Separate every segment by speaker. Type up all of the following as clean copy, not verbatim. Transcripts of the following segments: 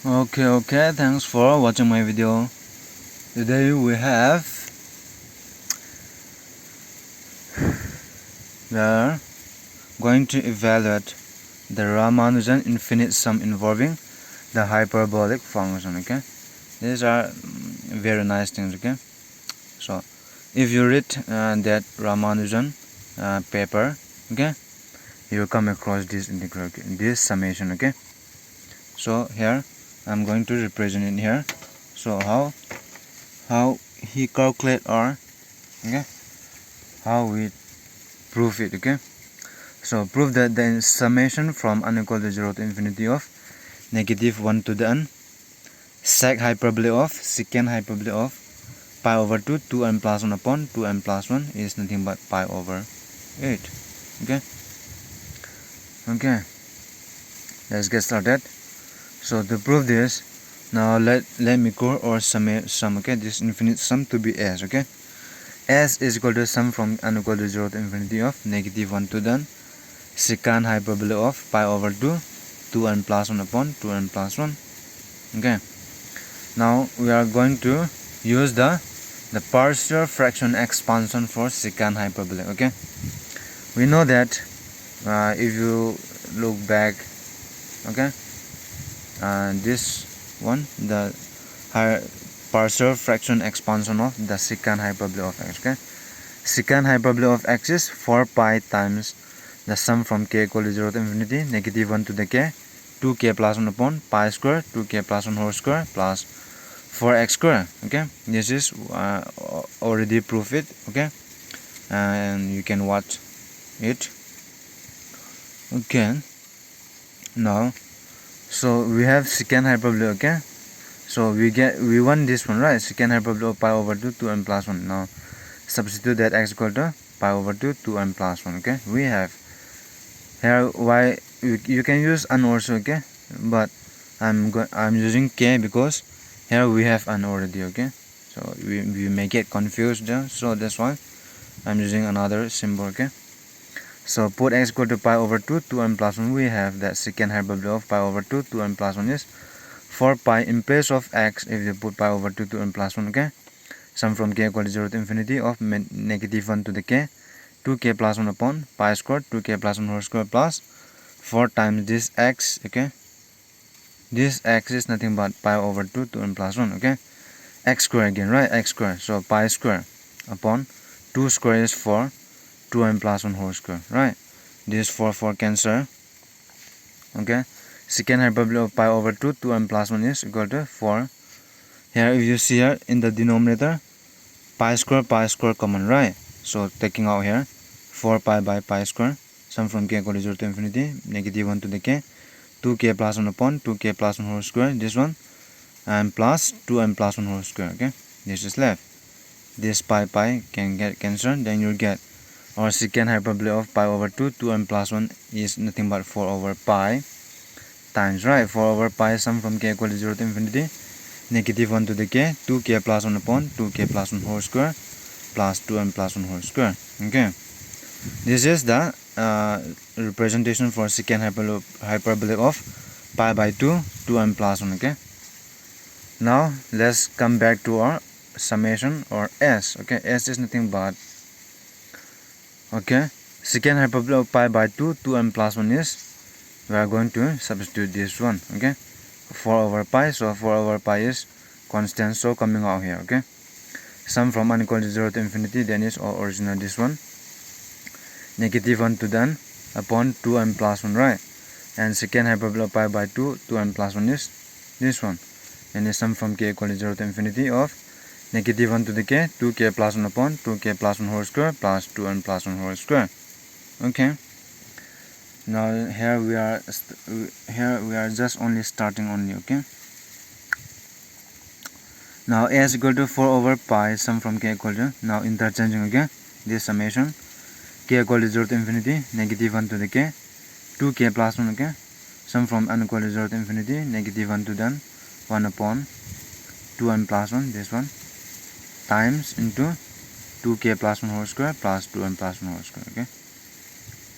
Speaker 1: Okay, thanks for watching my video. Today we are going to evaluate the Ramanujan infinite sum involving the hyperbolic function. Okay, these are very nice things. Okay, so if you read that Ramanujan paper, okay, you will come across this integral, this summation. Okay, so here I'm going to represent it here. So how he calculate or okay, how we prove it. Okay, so prove that the summation from n equal to 0 to infinity of -1 to the n sec hyperbole of secant hyperbole of pi over 2 2n plus 1 upon 2n plus 1 is nothing but pi over 8. Okay, let's get started. So to prove this, now let me call or sum, okay, this infinite sum to be s. Okay, s is equal to sum from n equal to 0 to infinity of -1 to the n secant hyperbole of pi over 2 2n plus 1 upon 2n plus 1. Okay, now we are going to use the partial fraction expansion for secant hyperbole. Okay, we know that if you look back, okay, this one, the partial fraction expansion of the secant hyperbole of x. Okay, secant hyperbole of x is 4 pi times the sum from k equal to 0 to infinity -1 to the k 2k plus 1 upon pi square 2k plus 1 whole square plus 4x square. Okay, this is already proof it. Okay, and you can watch it. Okay, now so we have secant hyperbole. Okay, so we want this one, right? Secant hyperbole of pi over 2 2n plus 1. Now substitute that x equal to pi over 2 2n plus 1. Okay, we have here y, you can use n also. Okay, but I'm using k because here we have n already. Okay, so we may get confused there, so that's why I'm using another symbol. Okay, so put x equal to pi over 2 2n plus 1. We have that secant hyperbole of pi over 2 2n plus 1 is 4 pi in place of x. If you put pi over 2 2n plus 1, okay, sum from k equal to 0 to infinity of -1 to the k 2k plus 1 upon pi square 2k plus 1 whole square plus 4 times this x. Okay, this x is nothing but pi over 2 2n plus 1. Okay, x square again, right? X square, so pi square upon 2 square is 4 2n plus 1 whole square, right? This 4 cancel. Okay, secant hyperbole of pi over 2 2n plus 1 is equal to 4. Here if you see here in the denominator, pi square common, right? So taking out here 4 pi by pi square, sum from k equal to 0 to infinity -1 to the k 2k plus 1 upon 2k plus 1 whole square, this one, and plus 2n plus 1 whole square. Okay, this is left. This pi can get cancelled, then you'll get our secant hyperbole of pi over 2 2n plus 1 is nothing but 4 over pi times, right? 4 over pi sum from k equal to 0 to infinity -1 to the k 2k plus 1 upon 2k plus 1 whole square plus 2n plus 1 whole square. Okay, this is the representation for secant hyperbole of pi by 2 2n plus 1. Okay, now let's come back to our summation or s. Okay, s is nothing but, okay, secant hyperbole of pi by 2 2n plus 1 is, we are going to substitute this one. Okay, 4 over pi, so 4 over pi is constant, so coming out here. Okay, sum from n equal to 0 to infinity, then is original this one -1 to the n upon 2n plus 1, right? And secant hyperbole of pi by 2 2n plus 1 is this one, and is sum from k equal to 0 to infinity of -1 to the k 2k plus 1 upon 2k plus 1 whole square plus 2n plus 1 whole square. Okay, now here we are just only starting only. Okay, now a is equal to 4 over pi sum from k equal to, now interchanging. Okay, this summation k equal to 0 to infinity -1 to the k 2k plus 1. Okay, sum from n equal to 0 to infinity -1 to the 1 upon 2n plus 1, this one, times into 2k plus 1 whole square plus 2n plus 1 whole square. Okay,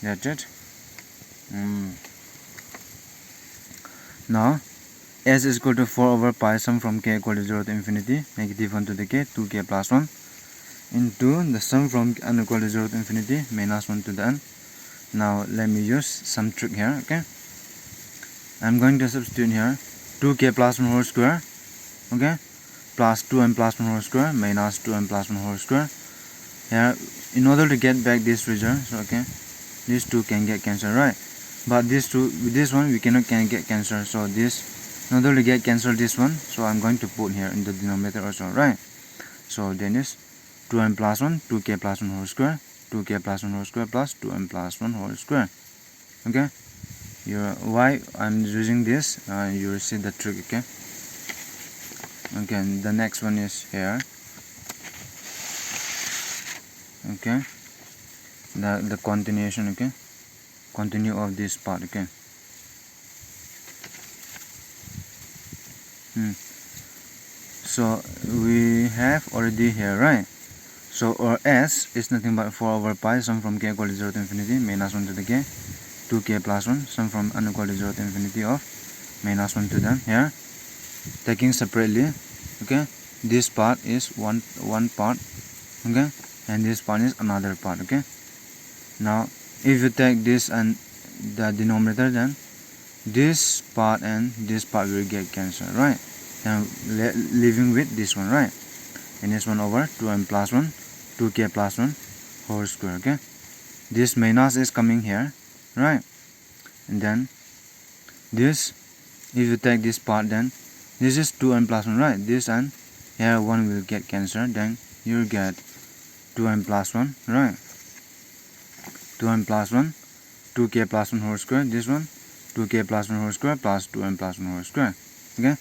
Speaker 1: that's it. Now s is equal to 4 over pi sum from k equal to 0 to infinity negative 1 to the k 2k plus 1 into the sum from n equal to 0 to infinity minus 1 to the n. Now let me use some trick here. Okay, I'm going to substitute here 2k plus 1 whole square, okay, plus 2m plus 1 whole square minus 2m plus 1 whole square. Here, in order to get back this result, so okay, these two can get cancelled, right? But this one we cannot get cancelled. So this, in order to get cancelled this one, so I'm going to put here in the denominator also, right? So then is 2m plus 1, 2k plus 1 whole square, 2k plus 1 whole square plus 2m plus 1 whole square. Okay, why I'm using this, you will see the trick. Okay, okay, the next one is here. Okay, the continuation, okay, continue of this part. Okay, so we have already here, right? So our s is nothing but 4 over pi sum from k equal to 0 to infinity minus 1 to the k 2k plus 1 sum from n equal to 0 to infinity of minus 1 to the here, taking separately. Okay, this part is one part, okay, and this part is another part. Okay, now if you take this and the denominator, then this part and this part will get cancelled, right? And leaving with this one, right? And this one over 2m plus 1 2k plus 1 whole square. Okay, this minus is coming here, right? And then this, if you take this part, then this is 2m plus 1, right? This and here 1 will get cancelled, then you'll get 2m plus 1, right? 2m plus 1 2k plus 1 whole square, this one 2k plus 1 whole square plus 2m plus 1 whole square. Okay,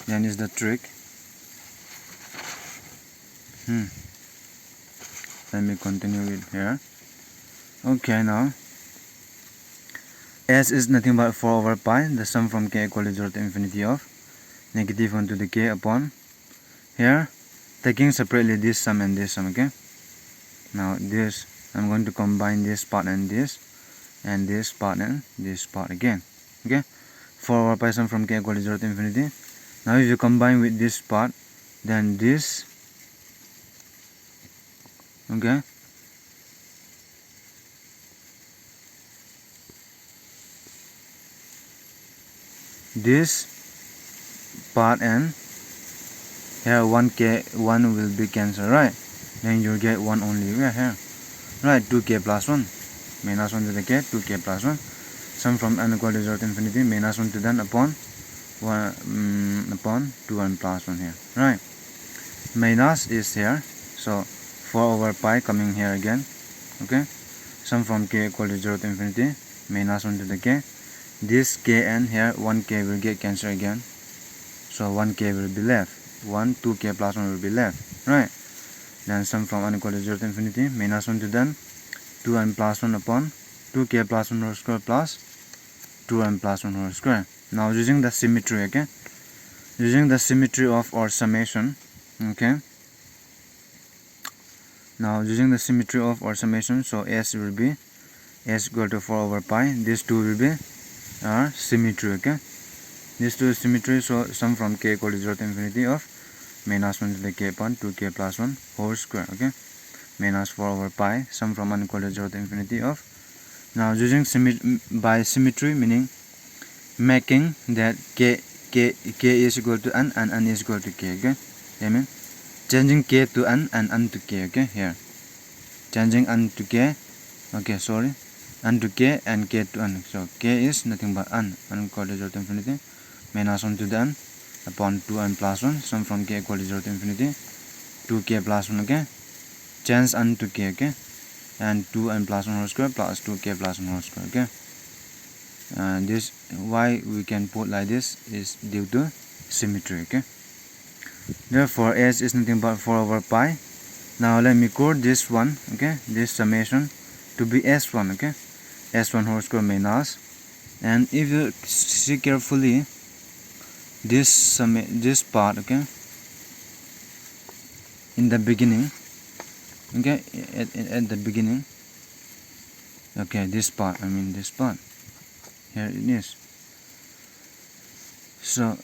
Speaker 1: then is the trick. Let me continue it here. Okay, now s is nothing but 4 over pi, the sum from k equal to 0 to infinity of negative 1 to the k upon here, taking separately this sum and this sum. Okay, now this, I'm going to combine this part and this part and this part again. Okay, 4 over pi sum from k equal to 0 to infinity. Now if you combine with this part, then this, okay, this part and here 1 will be cancelled, right? Then you get 1 only here, right? 2k plus 1 minus 1 to the k 2k plus 1 sum from n equal to 0 to infinity minus 1 to then upon 1 upon 2n plus 1 here, right? Minus is here, so 4 over pi coming here again. Okay, sum from k equal to 0 to infinity minus 1 to the k, this k and here 1k will get cancelled again, so 1k will be left, 2k plus 1 will be left, right? Then sum from n equal to 0 to infinity minus 1 to then 2n plus 1 upon 2k plus 1 whole square plus 2m plus 1 whole square. Now using the symmetry, okay, using the symmetry of our summation, okay, now using the symmetry of our summation, so s will be s equal to 4 over pi, these two will be our symmetry. Okay, these two is symmetry, so sum from k equal to 0 to infinity of minus 1 to the k upon 2k plus 1 whole square. Okay, minus 4 over pi sum from n equal to 0 to infinity of, now using by symmetry, meaning making that k is equal to n and n is equal to k. Okay, I mean changing k to n and n to k. Okay, here changing n to k, okay, sorry, n to k and k to n. So k is nothing but n equal to 0 to infinity minus 1 to the n upon 2n plus 1 sum from k equal to 0 to infinity 2k plus 1. Okay, change n to k. Okay, and 2n plus 1 whole square plus 2k plus 1 whole square. Okay, and this, why we can put like this is due to symmetry. Okay, therefore s is nothing but 4 over pi. Now let me code this one, okay, this summation to be s1. Okay, s1 whole square minus, and if you see carefully this part, okay, in the beginning, okay, at the beginning, okay, this part, I mean this part, here it is. So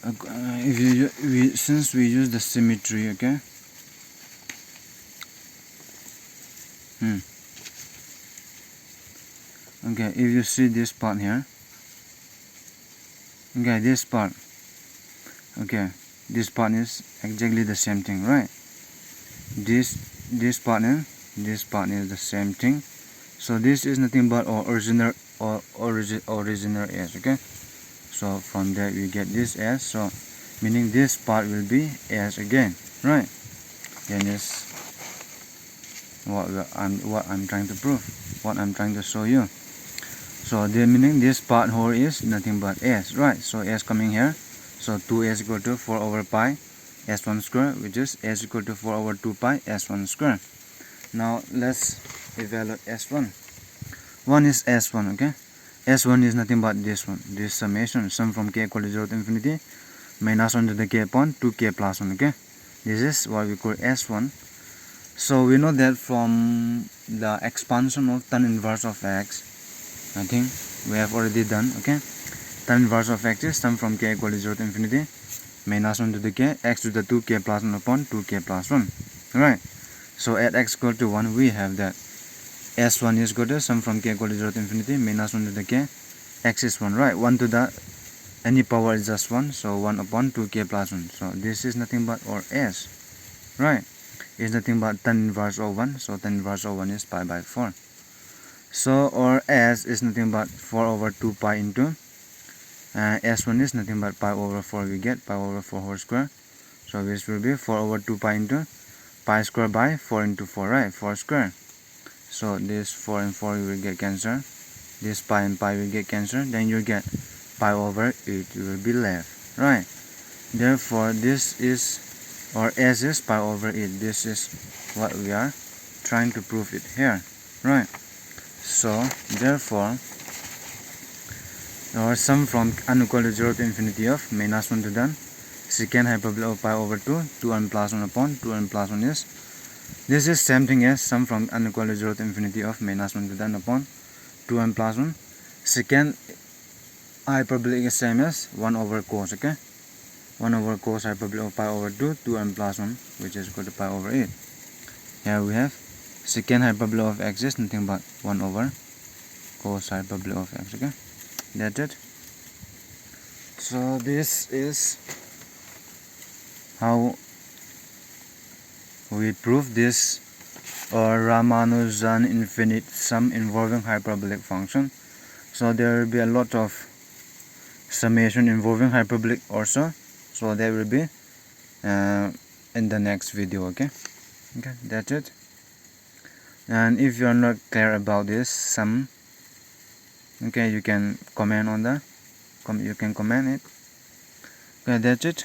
Speaker 1: since we use the symmetry, okay. Okay, if you see this part here, okay, this part, okay, this part is exactly the same thing, right? This part and this part is the same thing. So this is nothing but our original s, okay. So from there we get this s, so meaning this part will be s again, right? And is what I'm trying to prove, what I'm trying to show you. So the meaning this part here is nothing but s, right? So s coming here, so 2s equal to 4 over pi s1 square, which is s equal to 4 over 2 pi s1 square. Now let's evaluate s1. 1 is s1, okay. S1 is nothing but this one, this summation, sum from k equal to 0 to infinity minus 1 to the k upon 2k plus 1, okay. This is what we call S1. So we know that from the expansion of tan inverse of x, I think we have already done, okay. Tan inverse of x is sum from k equal to 0 to infinity minus 1 to the k x to the 2k plus 1 upon 2k plus 1, right. So at x equal to 1 we have that S1 is equal to sum from k equal to 0 to infinity minus 1 to the k x is 1, right. 1 to the any power is just 1, so 1 upon 2k plus 1. So this is nothing but or s, right. Is nothing but tan inverse of 1, so tan inverse of 1 is pi by 4. So or s is nothing but 4 over 2 pi into s1 is nothing but pi over 4, we get pi over 4 whole square. So this will be 4 over 2 pi into pi square by 4 into 4, right, 4 square. So this 4 and 4 you will get cancelled, this pi and pi will get cancelled, then you get pi over 8 you will be left, right. Therefore this is or s is pi over 8. This is what we are trying to prove it here, right. So therefore our sum from n equal to 0 to infinity of minus 1 to the secant hyperbolic of pi over 2 2n plus 1 upon 2n plus 1 is, this is same thing as sum from n equal to 0 to infinity of minus 1 to the n upon 2n plus 1. Secant hyperbolic is same as 1 over cos, okay. 1 over cos hyperbolic of pi over 2 2n plus 1, which is equal to pi over 8. Here we have secant hyperbolic of x is nothing but 1 over cos hyperbolic of x, okay. That's it. So this is how we prove this or Ramanujan infinite sum involving hyperbolic function. So there will be a lot of summation involving hyperbolic also, so that will be in the next video, okay. That's it. And if you are not clear about this sum, okay, you can comment on the you can comment it, okay. That's it.